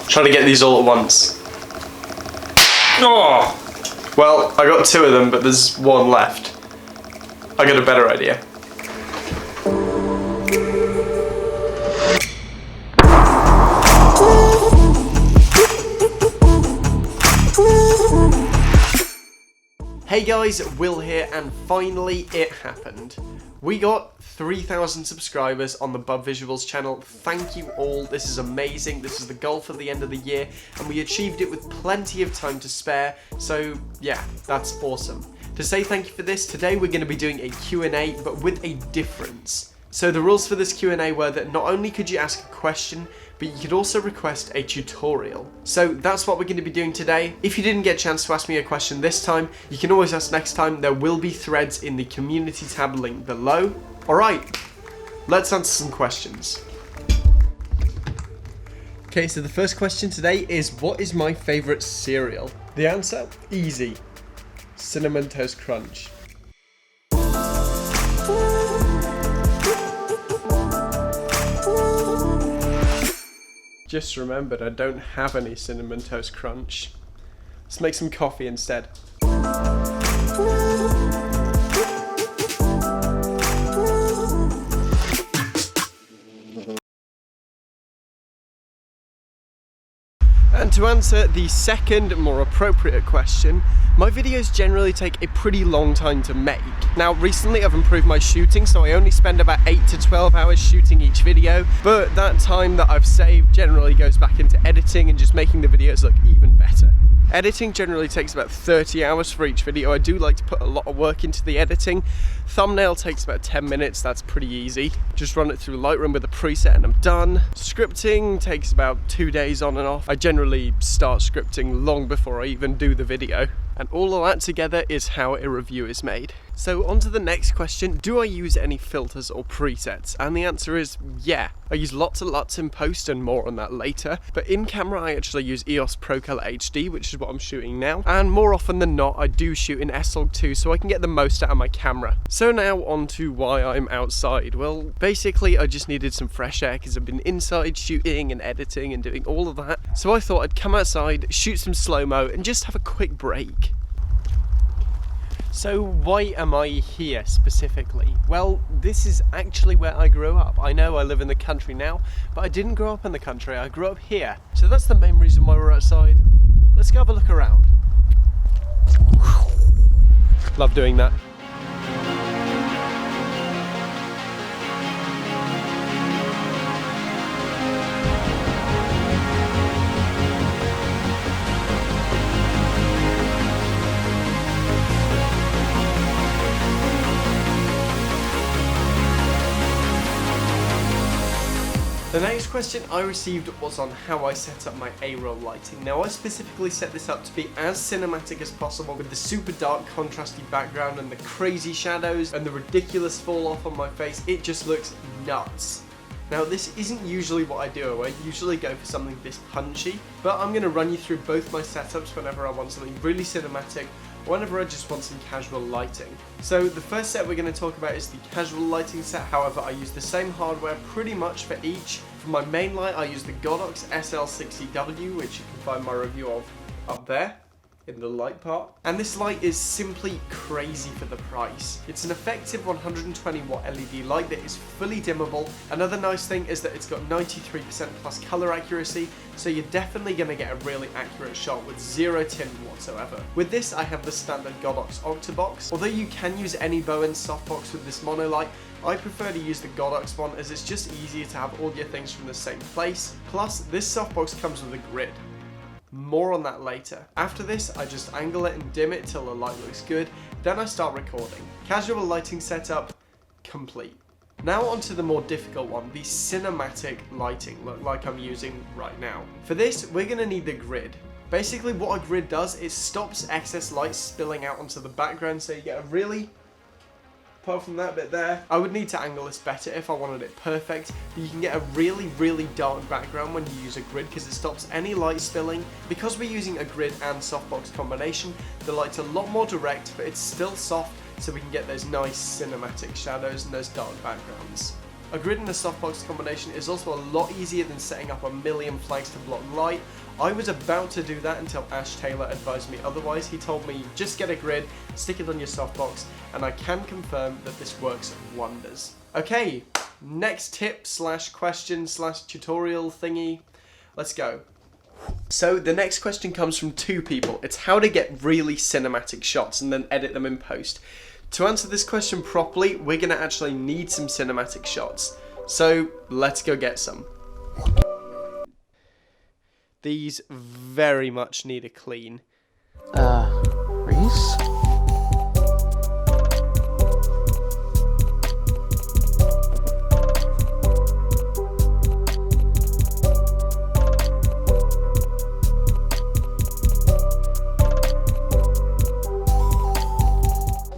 Trying to get these all at once. Oh! Well, I got 2 of them, but there's 1 left. I got a better idea. Hey guys, Will here, and finally it happened. We got 3,000 subscribers on the Bubvisuals channel. Thank you all, this is amazing. This is the goal for the end of the year, and we achieved it with plenty of time to spare, so yeah, that's awesome. To say thank you for this, today we're going to be doing a Q&A, but with a difference. So the rules for this Q&A were that not only could you ask a question, but you could also request a tutorial. So that's what we're going to be doing today. If you didn't get a chance to ask me a question this time, you can always ask next time. There will be threads in the community tab link below. Alright, let's answer some questions. Okay, so the first question today is, what is my favourite cereal? The answer? Easy. Cinnamon Toast Crunch. Just remembered I don't have any Cinnamon Toast Crunch. Let's make some coffee instead. And to answer the second, more appropriate question, my videos generally take a pretty long time to make. Now recently I've improved my shooting, so I only spend about 8 to 12 hours shooting each video, but that time that I've saved generally goes back into editing and just making the videos look even better. Editing generally takes about 30 hours for each video. I do like to put a lot of work into the editing. Thumbnail takes about 10 minutes, that's pretty easy. Just run it through Lightroom with a preset and I'm done. Scripting takes about 2 days on and off. I generally start scripting long before I even do the video. And all of that together is how a review is made. So on to the next question, do I use any filters or presets? And the answer is yeah. I use lots and lots in post and more on that later. But in camera I actually use EOS Pro Color HD, which is what I'm shooting now. And more often than not I do shoot in S-Log2 so I can get the most out of my camera. So now on to why I'm outside. Well, basically I just needed some fresh air because I've been inside shooting and editing and doing all of that. So I thought I'd come outside, shoot some slow-mo and just have a quick break. So why am I here specifically? Well, this is actually where I grew up. I know I live in the country now, but I didn't grow up in the country, I grew up here. So that's the main reason why we're outside. Let's go have a look around. Love doing that. The next question I received was on how I set up my A-roll lighting. Now I specifically set this up to be as cinematic as possible with the super dark contrasty background and the crazy shadows and the ridiculous fall off on my face. It just looks nuts. Now this isn't usually what I do, I usually go for something this punchy, but I'm going to run you through both my setups whenever I want something really cinematic, whenever I just want some casual lighting. So the first set we're going to talk about is the casual lighting set. However, I use the same hardware pretty much for each. For my main light I use the Godox SL60W, which you can find my review of up there in the light part. And this light is simply crazy for the price. It's an effective 120 watt LED light that is fully dimmable. Another nice thing is that it's got 93% plus color accuracy, so you're definitely going to get a really accurate shot with zero tint whatsoever. With this I have the standard Godox Octabox. Although you can use any Bowen softbox with this mono light, I prefer to use the Godox one as it's just easier to have all your things from the same place. Plus this softbox comes with a grid. More on that later. After this, I just angle it and dim it till the light looks good, then I start recording. Casual lighting setup, complete. Now onto the more difficult one, the cinematic lighting, like I'm using right now. For this, we're going to need the grid. Basically what a grid does is stops excess light spilling out onto the background, so you get a really, apart from that bit there, I would need to angle this better if I wanted it perfect, but you can get a really dark background when you use a grid because it stops any light spilling. Because we're using a grid and softbox combination, the light's a lot more direct, but it's still soft, so we can get those nice cinematic shadows and those dark backgrounds. A grid and a softbox combination is also a lot easier than setting up a million flags to block light. I was about to do that until Ash Taylor advised me otherwise. He told me just get a grid, stick it on your softbox, and I can confirm that this works wonders. Okay, next tip slash question slash tutorial thingy. Let's go. So the next question comes from two people. It's how to get really cinematic shots and then edit them in post. To answer this question properly, we're going to actually need some cinematic shots. So let's go get some. These very much need a clean. Reese?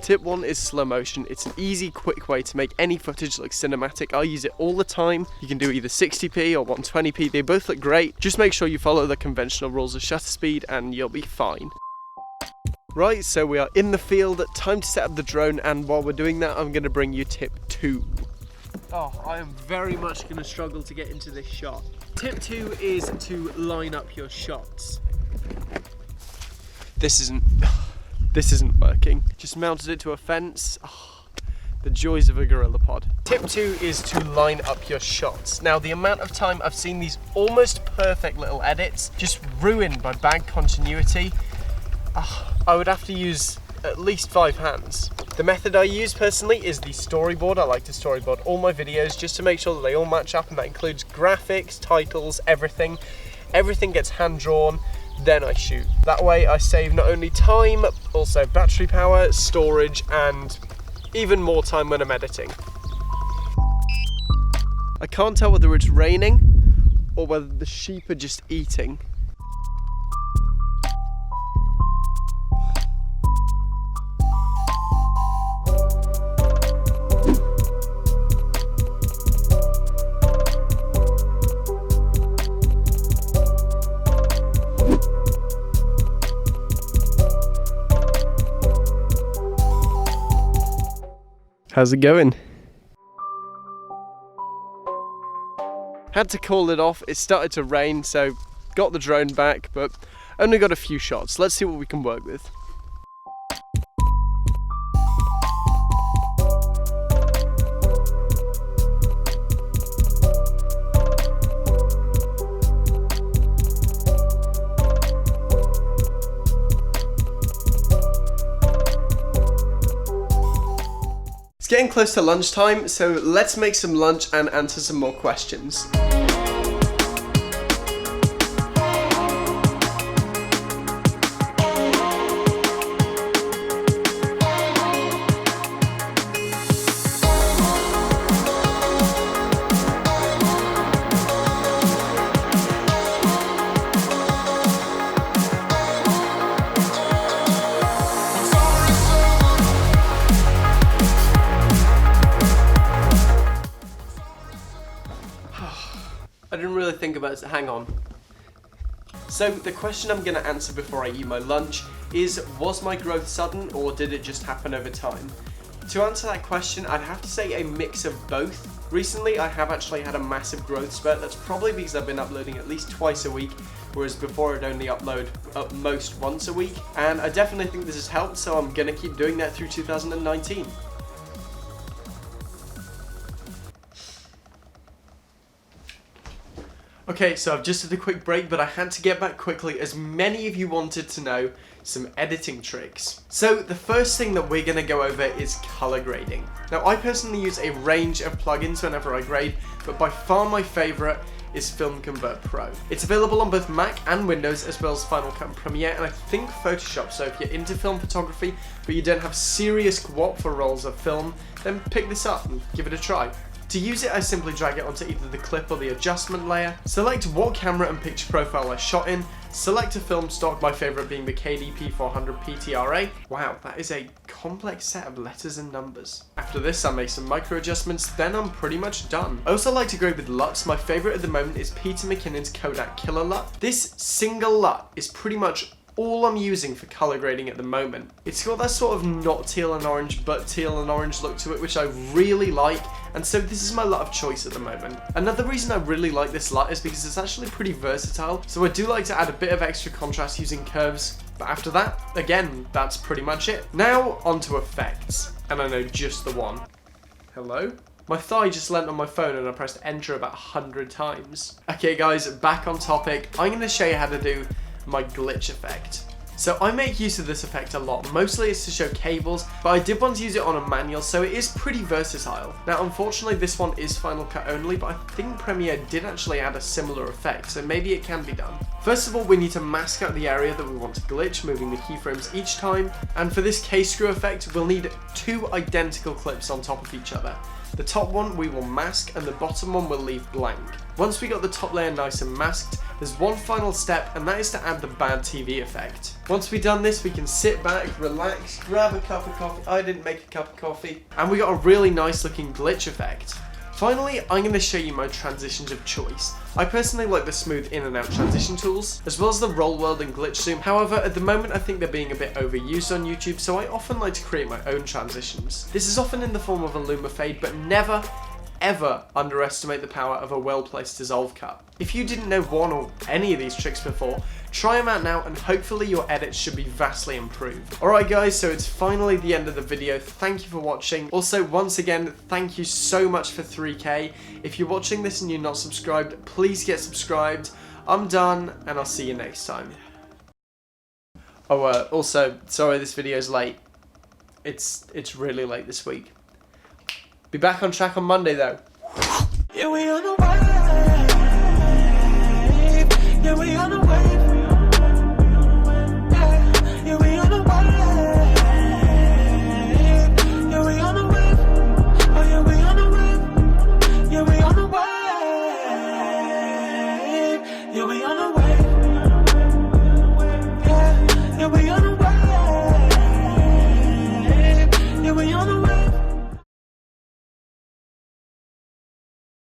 Tip 1 is slow motion. It's an easy, quick way to make any footage look cinematic. I use it all the time. You can do either 60p or 120p. They both look great. Just make sure you follow the conventional rules of shutter speed and you'll be fine. Right, so we are in the field. Time to set up the drone, and while we're doing that, I'm going to bring you tip 2. Oh, I am very much going to struggle to get into this shot. Tip 2 is to line up your shots. This isn't working. Just mounted it to a fence. Oh, the joys of a gorilla pod. Tip 2 is to line up your shots. Now, the amount of time I've seen these almost perfect little edits just ruined by bad continuity, I would have to use at least 5 hands. The method I use personally is the storyboard. I like to storyboard all my videos just to make sure that they all match up, and that includes graphics, titles, everything. Everything gets hand-drawn. Then I shoot. That way I save not only time, also battery power, storage, and even more time when I'm editing. I can't tell whether it's raining or whether the sheep are just eating. How's it going? Had to call it off. It started to rain, so got the drone back, but only got a few shots. Let's see what we can work with. It's getting close to lunchtime, so let's make some lunch and answer some more questions. I didn't really think about it, hang on. So the question I'm going to answer before I eat my lunch is, was my growth sudden or did it just happen over time? To answer that question, I'd have to say a mix of both. Recently I have actually had a massive growth spurt. That's probably because I've been uploading at least twice a week, whereas before I'd only upload at most once a week. And I definitely think this has helped, so I'm going to keep doing that through 2019. Okay, so I've just had a quick break, but I had to get back quickly as many of you wanted to know some editing tricks. So the first thing that we're going to go over is color grading. Now I personally use a range of plugins whenever I grade, but by far my favorite is FilmConvert Pro. It's available on both Mac and Windows, as well as Final Cut and Premiere, and I think Photoshop. So if you're into film photography but you don't have serious guap for rolls of film, then pick this up and give it a try. To use it, I simply drag it onto either the clip or the adjustment layer, select what camera and picture profile I shot in, select a film stock, my favourite being the KDP 400 PTRA. Wow, that is a complex set of letters and numbers. After this, I make some micro adjustments, then I'm pretty much done. I also like to grade with LUTs. My favourite at the moment is Peter McKinnon's Kodak Killer LUT. This single LUT is pretty much all I'm using for color grading at the moment. It's got that sort of not teal and orange but teal and orange look to it, which I really like, and so this is my LUT of choice at the moment. Another reason I really like this LUT is because it's actually pretty versatile, so I do like to add a bit of extra contrast using curves, but after that, again, that's pretty much it. Now onto effects, and I know just the one. Hello? My thigh just leant on my phone and I pressed enter about 100 times. Okay guys, back on topic, I'm going to show you how to do my glitch effect. So I make use of this effect a lot, mostly it's to show cables, but I did want to use it on a manual, so it is pretty versatile. Now unfortunately this one is Final Cut only, but I think Premiere did actually add a similar effect, so maybe it can be done. First of all, we need to mask out the area that we want to glitch, moving the keyframes each time, and for this K-screw effect, we'll need 2 identical clips on top of each other. The top one we will mask and the bottom one we'll leave blank. Once we got the top layer nice and masked, there's one final step, and that is to add the bad TV effect. Once we've done this, we can sit back, relax, grab a cup of coffee. I didn't make a cup of coffee. And we got a really nice looking glitch effect. Finally, I'm going to show you my transitions of choice. I personally like the smooth in and out transition tools, as well as the roll world and glitch zoom. However, at the moment I think they're being a bit overused on YouTube, so I often like to create my own transitions. This is often in the form of a luma fade, but never, ever underestimate the power of a well-placed dissolve cut. If you didn't know one or any of these tricks before, try them out now and hopefully your edits should be vastly improved. Alright guys, so it's finally the end of the video. Thank you for watching. Also, once again, thank you so much for 3K. If you're watching this and you're not subscribed, please get subscribed. I'm done, and I'll see you next time. Oh, also, sorry this video's late. It's really late this week. Be back on track on Monday though. Yeah, we on the wave. Yeah, we on the wave. Yeah, we on the wave. Yeah, we on the wave. Oh, yeah, we on the wave. Yeah, we on the wave. Yeah, we on the wave.